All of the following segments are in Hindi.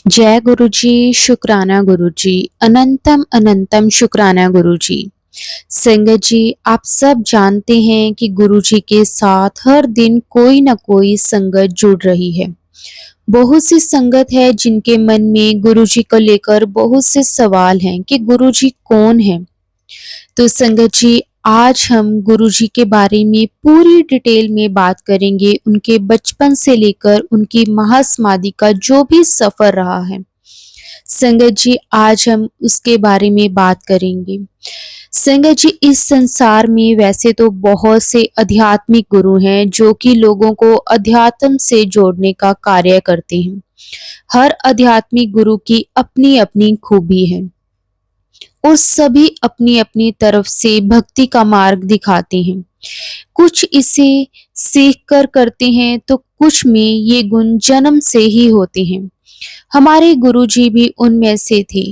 जय गुरु जी, शुक्राना गुरु जी, अनंतम अनंतम शुक्राना गुरु जी। संगत जी, आप सब जानते हैं कि गुरु जी के साथ हर दिन कोई ना कोई संगत जुड़ रही है। बहुत सी संगत है जिनके मन में गुरु जी को लेकर बहुत से सवाल हैं कि गुरु जी कौन है। तो संगत जी, आज हम गुरु जी के बारे में पूरी डिटेल में बात करेंगे, उनके बचपन से लेकर उनकी महासमाधि का जो भी सफर रहा है। संगत जी, आज हम उसके बारे में बात करेंगे। संगत जी, इस संसार में वैसे तो बहुत से आध्यात्मिक गुरु हैं जो कि लोगों को अध्यात्म से जोड़ने का कार्य करते हैं। हर आध्यात्मिक गुरु की अपनी अपनी खूबी है और सभी अपनी अपनी तरफ से भक्ति का मार्ग दिखाते हैं। कुछ इसे सीख कर करते हैं तो कुछ में ये गुण जन्म से ही होते हैं। हमारे गुरुजी भी उनमें से थे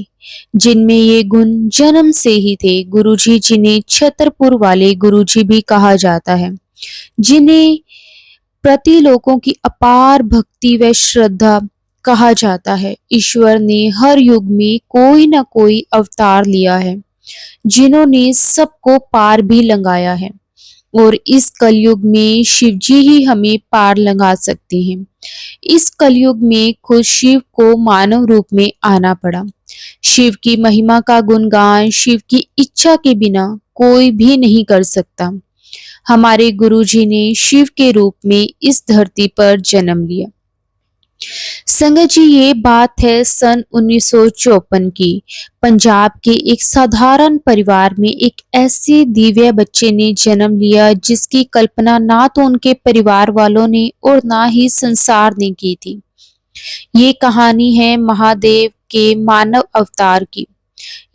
जिनमें ये गुण जन्म से ही थे। गुरुजी जिन्हें छतरपुर वाले गुरुजी भी कहा जाता है, जिन्हें प्रति लोगों की अपार भक्ति व श्रद्धा कहा जाता है। ईश्वर ने हर युग में कोई न कोई अवतार लिया है जिन्होंने सबको पार भी लगाया है और इस कलयुग में शिव जी ही हमें पार लगा सकते हैं। इस कलयुग में खुद शिव को मानव रूप में आना पड़ा। शिव की महिमा का गुणगान शिव की इच्छा के बिना कोई भी नहीं कर सकता। हमारे गुरुजी ने शिव के रूप में इस धरती पर जन्म लिया। संगत जी, ये बात है सन 1954 की। पंजाब के एक साधारण परिवार में एक ऐसे दिव्य बच्चे ने जन्म लिया जिसकी कल्पना ना तो उनके परिवार वालों ने और ना ही संसार ने की थी। ये कहानी है महादेव के मानव अवतार की।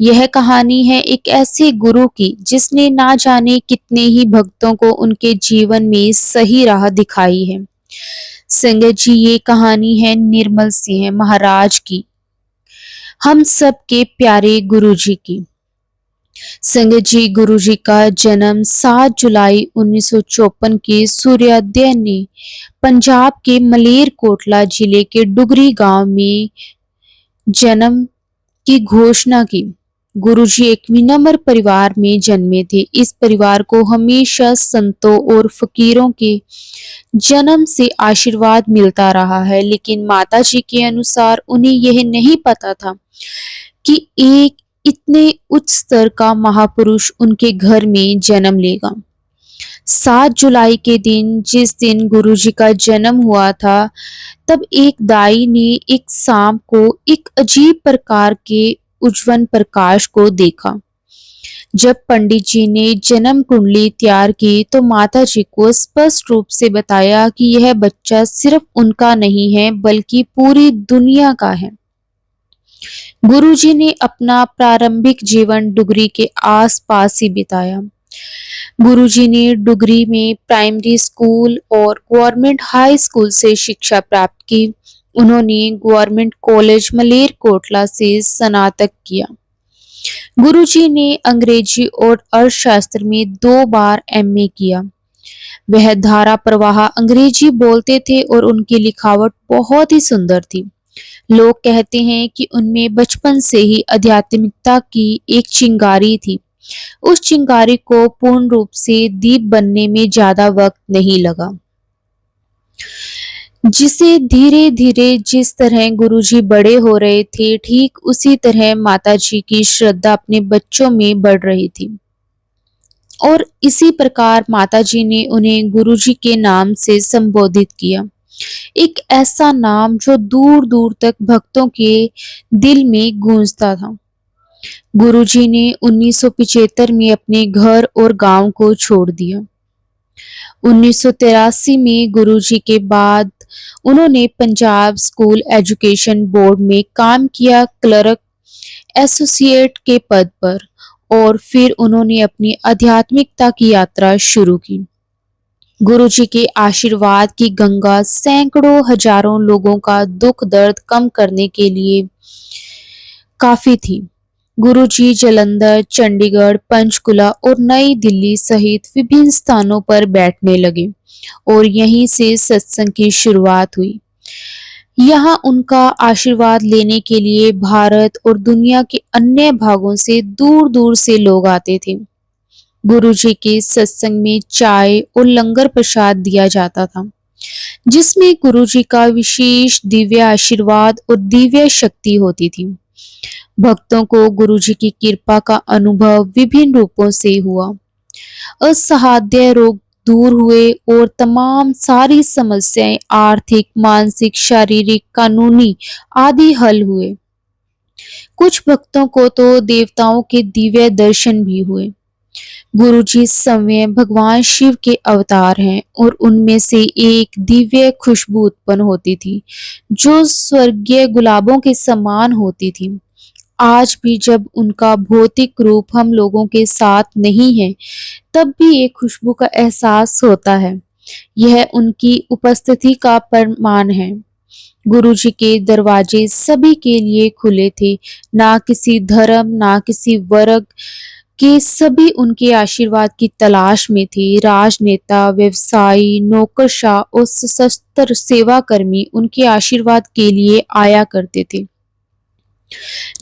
यह कहानी है एक ऐसे गुरु की जिसने ना जाने कितने ही भक्तों को उनके जीवन में सही राह दिखाई है। संगत जी, ये कहानी है निर्मल सिंह महाराज की, हम सब के प्यारे गुरु जी की। संगत जी, गुरु जी का जन्म 7 जुलाई 1954 के सूर्योदय ने पंजाब के मलेरकोटला जिले के डुगरी गांव में जन्म की घोषणा की। गुरुजी एक विनम्र परिवार में जन्मे थे। इस परिवार को हमेशा संतों और फकीरों के जन्म से आशीर्वाद मिलता रहा है, लेकिन माताजी के अनुसार उन्हें यह नहीं पता था कि एक इतने उच्च स्तर का महापुरुष उनके घर में जन्म लेगा। 7 जुलाई के दिन, जिस दिन गुरुजी का जन्म हुआ था, तब एक दाई ने एक सांप को एक अजीब प्रकार के उज्जवल प्रकाश को देखा। जब पंडित जी ने जन्म कुंडली तैयार की तो माता जी को स्पष्ट रूप से बताया कि यह बच्चा सिर्फ उनका नहीं है बल्कि पूरी दुनिया का है। गुरुजी ने अपना प्रारंभिक जीवन डुगरी के आसपास ही बिताया। गुरुजी ने डुगरी में प्राइमरी स्कूल और गवर्नमेंट हाई स्कूल से शिक्षा प्राप्त की। उन्होंने गवर्नमेंट कॉलेज मलेरकोटला से स्नातक किया। गुरुजी ने अंग्रेजी और अर्थशास्त्र में 2 बार एमए किया। वह धारा प्रवाह अंग्रेजी बोलते थे और उनकी लिखावट बहुत ही सुंदर थी। लोग कहते हैं कि उनमें बचपन से ही आध्यात्मिकता की एक चिंगारी थी। उस चिंगारी को पूर्ण रूप से दीप बनने में ज्यादा वक्त नहीं लगा, जिसे धीरे धीरे जिस तरह गुरुजी बड़े हो रहे थे, ठीक उसी तरह माताजी की श्रद्धा अपने बच्चों में बढ़ रही थी और इसी प्रकार माताजी ने उन्हें गुरुजी के नाम से संबोधित किया। एक ऐसा नाम जो दूर दूर तक भक्तों के दिल में गूंजता था। गुरुजी ने 1975 में अपने घर और गांव को छोड़ दिया। 1983 में गुरुजी के बाद उन्होंने पंजाब स्कूल एजुकेशन बोर्ड में काम किया, क्लर्क एसोसिएट के पद पर, और फिर उन्होंने अपनी आध्यात्मिकता की यात्रा शुरू की। गुरुजी के आशीर्वाद की गंगा सैकड़ों हजारों लोगों का दुख दर्द कम करने के लिए काफी थी। गुरुजी जालंधर, चंडीगढ़, पंचकुला और नई दिल्ली सहित विभिन्न स्थानों पर बैठने लगे और यहीं से सत्संग की शुरुआत हुई। यहाँ उनका आशीर्वाद लेने के लिए भारत और दुनिया के अन्य भागों से दूर दूर से लोग आते थे। गुरुजी के सत्संग में चाय और लंगर प्रसाद दिया जाता था, जिसमें गुरुजी का विशेष दिव्य आशीर्वाद और दिव्य शक्ति होती थी। भक्तों को गुरुजी की कृपा का अनुभव विभिन्न रूपों से हुआ। असाध्य रोग दूर हुए और तमाम सारी समस्याएं आर्थिक, मानसिक, शारीरिक, कानूनी आदि हल हुए। कुछ भक्तों को तो देवताओं के दिव्य दर्शन भी हुए। गुरुजी स्वयं भगवान शिव के अवतार हैं और उनमें से एक दिव्य खुशबू उत्पन्न होती थी, जो स्वर्गीय गुलाबों के समान होती थी। आज भी जब उनका भौतिक रूप हम लोगों के साथ नहीं है, तब भी एक खुशबू का एहसास होता है। यह उनकी उपस्थिति का प्रमाण है। गुरुजी के दरवाजे सभी के लिए खुले थे, ना किसी धर्म, ना किसी वर्ग के। सभी उनके आशीर्वाद की तलाश में थे। राजनेता, व्यवसायी, नौकरशाह और सशस्त्र सेवा कर्मी उनके आशीर्वाद के लिए आया करते थे।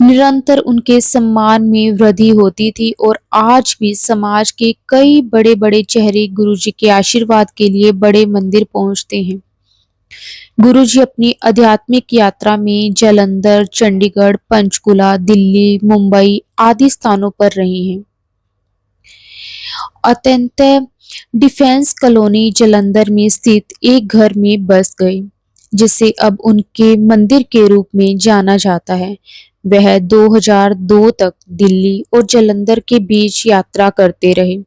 निरंतर उनके सम्मान में वृद्धि होती थी और आज भी समाज के कई बड़े बड़े चेहरे गुरुजी के आशीर्वाद के लिए बड़े मंदिर पहुंचते हैं। गुरुजी अपनी आध्यात्मिक यात्रा में जालंधर, चंडीगढ़, पंचकुला, दिल्ली, मुंबई आदि स्थानों पर रहे हैं। अत्यंत डिफेंस कॉलोनी जालंधर में स्थित एक घर में बस गए, जिसे अब उनके मंदिर के रूप में जाना जाता है। वह 2002 तक दिल्ली और जालंधर के बीच यात्रा करते रहे।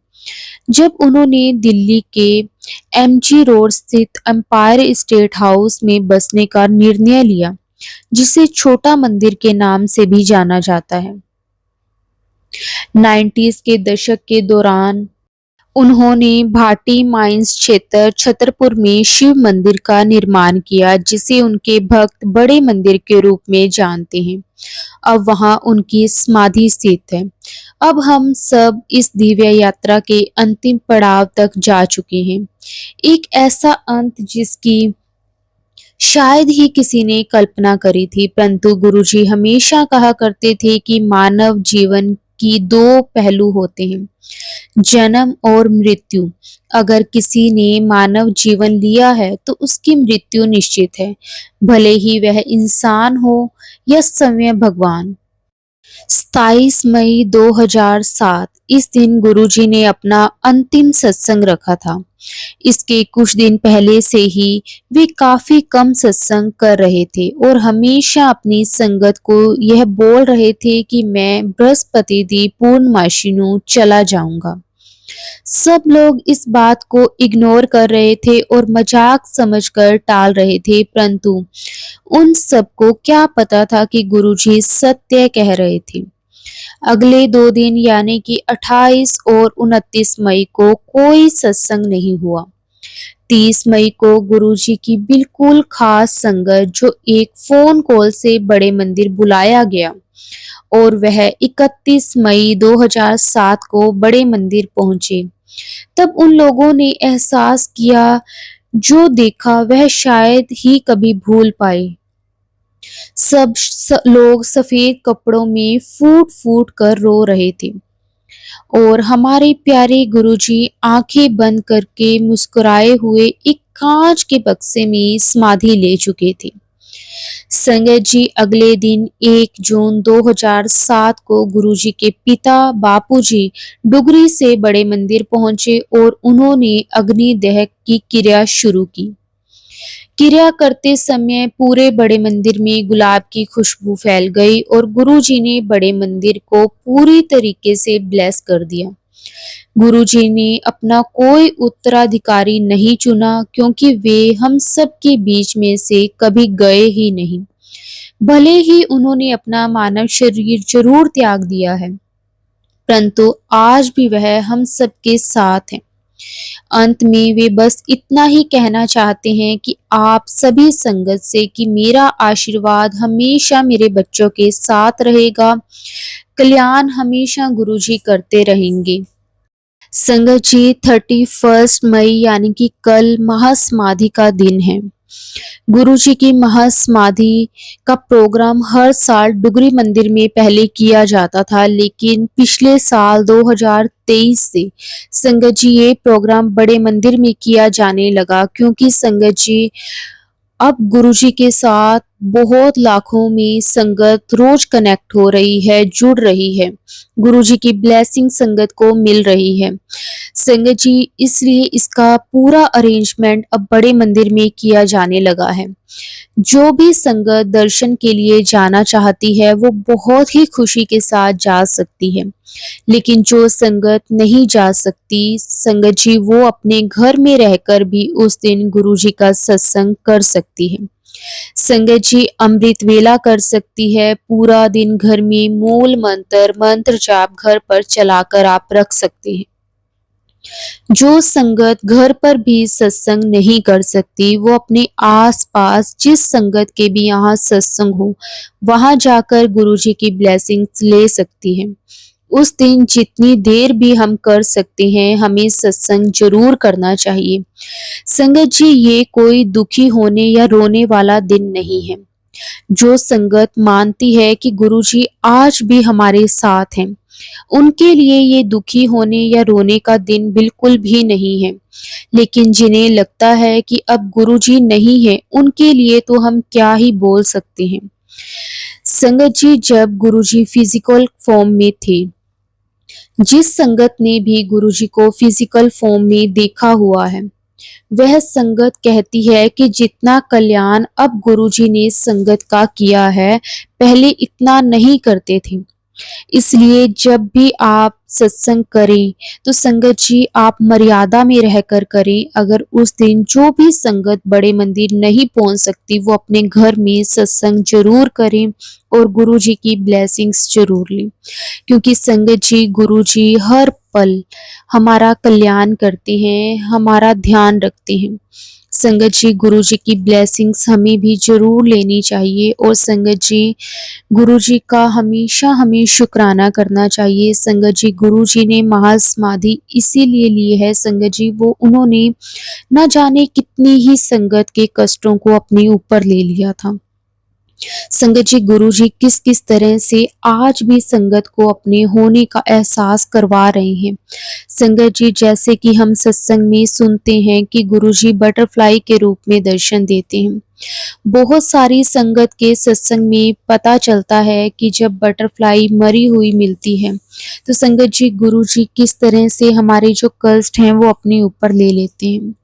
जब उन्होंने दिल्ली के एमजी रोड स्थित एम्पायर स्टेट हाउस में बसने का निर्णय लिया, जिसे छोटा मंदिर के नाम से भी जाना जाता है। 90s के दशक के दौरान उन्होंने भाटी माइंस क्षेत्र छतरपुर में शिव मंदिर का निर्माण किया, जिसे उनके भक्त बड़े मंदिर के रूप में जानते हैं। अब वहां उनकी समाधि स्थित है। अब हम सब इस दिव्य यात्रा के अंतिम पड़ाव तक जा चुके हैं। एक ऐसा अंत जिसकी शायद ही किसी ने कल्पना करी थी, परंतु गुरुजी हमेशा कहा करते थे कि मानव जीवन की दो पहलू होते हैं, जन्म और मृत्यु। अगर किसी ने मानव जीवन लिया है तो उसकी मृत्यु निश्चित है, भले ही वह इंसान हो या स्वयं भगवान। 27 मई 2007 इस दिन गुरुजी ने अपना अंतिम सत्संग रखा था। इसके कुछ दिन पहले से ही वे काफी कम सत्संग कर रहे थे और हमेशा अपनी संगत को यह बोल रहे थे कि मैं बृहस्पति दी पूर्णमासी नू चला जाऊंगा। सब लोग इस बात को इग्नोर कर रहे थे और मजाक समझकर टाल रहे थे, परंतु उन सबको क्या पता था कि गुरुजी सत्य कह रहे थे। अगले 2 दिन यानी कि 28 और 29 मई को कोई सत्संग नहीं हुआ। 30 मई को गुरुजी की बिल्कुल खास संगत जो एक फोन कॉल से बड़े मंदिर बुलाया गया और वह 31 मई 2007 को बड़े मंदिर पहुंचे। तब उन लोगों ने एहसास किया, जो देखा वह शायद ही कभी भूल पाए। लोग सफेद कपड़ों में फूट फूट कर रो रहे थे और हमारे प्यारे गुरुजी आंखें बंद करके मुस्कुराए हुए एक कांच के बक्से में समाधि ले चुके थे। संगत जी अगले दिन 1 जून 2007 को गुरुजी के पिता बापूजी डुगरी से बड़े मंदिर पहुंचे और उन्होंने अग्निदह की क्रिया शुरू की। क्रिया करते समय पूरे बड़े मंदिर में गुलाब की खुशबू फैल गई और गुरुजी ने बड़े मंदिर को पूरी तरीके से ब्लेस कर दिया। गुरुजी ने अपना कोई उत्तराधिकारी नहीं चुना, क्योंकि वे हम सब के बीच में से कभी गए ही नहीं। भले ही उन्होंने अपना मानव शरीर जरूर त्याग दिया है, परंतु आज भी वह हम सबके साथ हैं। अंत में वे बस इतना ही कहना चाहते हैं कि आप सभी संगत से कि मेरा आशीर्वाद हमेशा मेरे बच्चों के साथ रहेगा। कल्याण हमेशा गुरुजी करते रहेंगे। संगत जी 31 मई यानी कि कल महासमाधि का दिन है। गुरुजी की महासमाधि का प्रोग्राम हर साल डुगरी मंदिर में पहले किया जाता था, लेकिन पिछले साल 2023 से संगत जी ये प्रोग्राम बड़े मंदिर में किया जाने लगा, क्योंकि संगत जी अब गुरुजी के साथ बहुत लाखों में संगत रोज कनेक्ट हो रही है, जुड़ रही है। गुरुजी की ब्लेसिंग संगत को मिल रही है। संगत जी इसलिए इसका पूरा अरेंजमेंट अब बड़े मंदिर में किया जाने लगा है। जो भी संगत दर्शन के लिए जाना चाहती है वो बहुत ही खुशी के साथ जा सकती है। लेकिन जो संगत नहीं जा सकती, संगत जी वो अपने घर में रहकर भी उस दिन गुरुजी का सत्संग कर सकती है। संगत जी अमृत वेला कर सकती है, पूरा दिन घर में मूल मंत्र जाप घर पर चलाकर आप रख सकते हैं। जो संगत घर पर भी सत्संग नहीं कर सकती, वो अपने आस-पास जिस संगत के भी यहाँ सत्संग हो, वहां जाकर गुरुजी की ब्लेसिंग्स ले सकती है। उस दिन जितनी देर भी हम कर सकते हैं, हमें सत्संग जरूर करना चाहिए। संगत जी ये कोई दुखी होने या रोने वाला दिन नहीं है। जो संगत मानती है कि गुरुजी आज भी हमारे साथ हैं, उनके लिए ये दुखी होने या रोने का दिन बिल्कुल भी नहीं है। लेकिन जिन्हें लगता है कि अब गुरुजी नहीं है, उनके लिए तो हम क्या ही बोल सकते हैं। संगत जी जब गुरुजी फिजिकल फॉर्म में थे, जिस संगत ने भी गुरुजी को फिजिकल फॉर्म में देखा हुआ है, वह संगत कहती है कि जितना कल्याण अब गुरुजी ने संगत का किया है, पहले इतना नहीं करते थे। इसलिए जब भी आप सत्संग करें, तो संगत जी आप मर्यादा में रहकर करें। अगर उस दिन जो भी संगत बड़े मंदिर नहीं पहुंच सकती, वो अपने घर में सत्संग जरूर करें और गुरुजी की ब्लेसिंग्स जरूर लें, क्योंकि संगत जी गुरुजी हर पल हमारा कल्याण करते हैं, हमारा ध्यान रखते हैं। संगत जी गुरुजी की ब्लेसिंग्स हमें भी जरूर लेनी चाहिए और संगत जी गुरुजी का हमेशा हमें शुक्राना करना चाहिए। संगत जी गुरुजी ने महासमाधि इसीलिए ली है, संगत जी वो उन्होंने न जाने कितनी ही संगत के कष्टों को अपने ऊपर ले लिया था। संगत जी गुरुजी किस किस तरह से आज भी संगत को अपने होने का एहसास करवा रहे हैं। संगत जी जैसे कि हम सत्संग में सुनते हैं कि गुरुजी बटरफ्लाई के रूप में दर्शन देते हैं। बहुत सारी संगत के सत्संग में पता चलता है कि जब बटरफ्लाई मरी हुई मिलती है, तो संगत जी गुरुजी किस तरह से हमारे जो कष्ट हैं वो अपने ऊपर ले लेते हैं।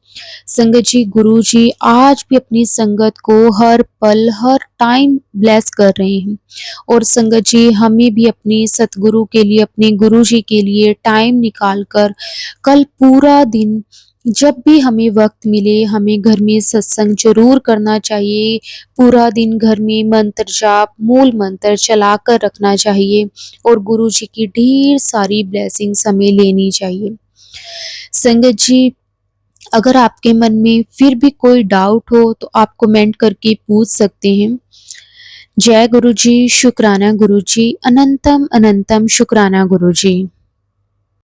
संगत जी गुरुजी आज भी अपनी संगत को हर पल हर टाइम ब्लेस कर रहे हैं और संगत जी हमें भी अपने सतगुरु के लिए, अपने गुरुजी के लिए टाइम निकालकर कल पूरा दिन जब भी हमें वक्त मिले, हमें घर में सत्संग जरूर करना चाहिए। पूरा दिन घर में मंत्र जाप, मूल मंत्र चलाकर रखना चाहिए और गुरुजी की ढेर सारी ब्लेसिंग्स हमें लेनी चाहिए। संगत जी अगर आपके मन में फिर भी कोई डाउट हो तो आप कमेंट करके पूछ सकते हैं। जय गुरुजी, शुक्राना गुरुजी, अनंतम अनंतम शुक्राना गुरुजी।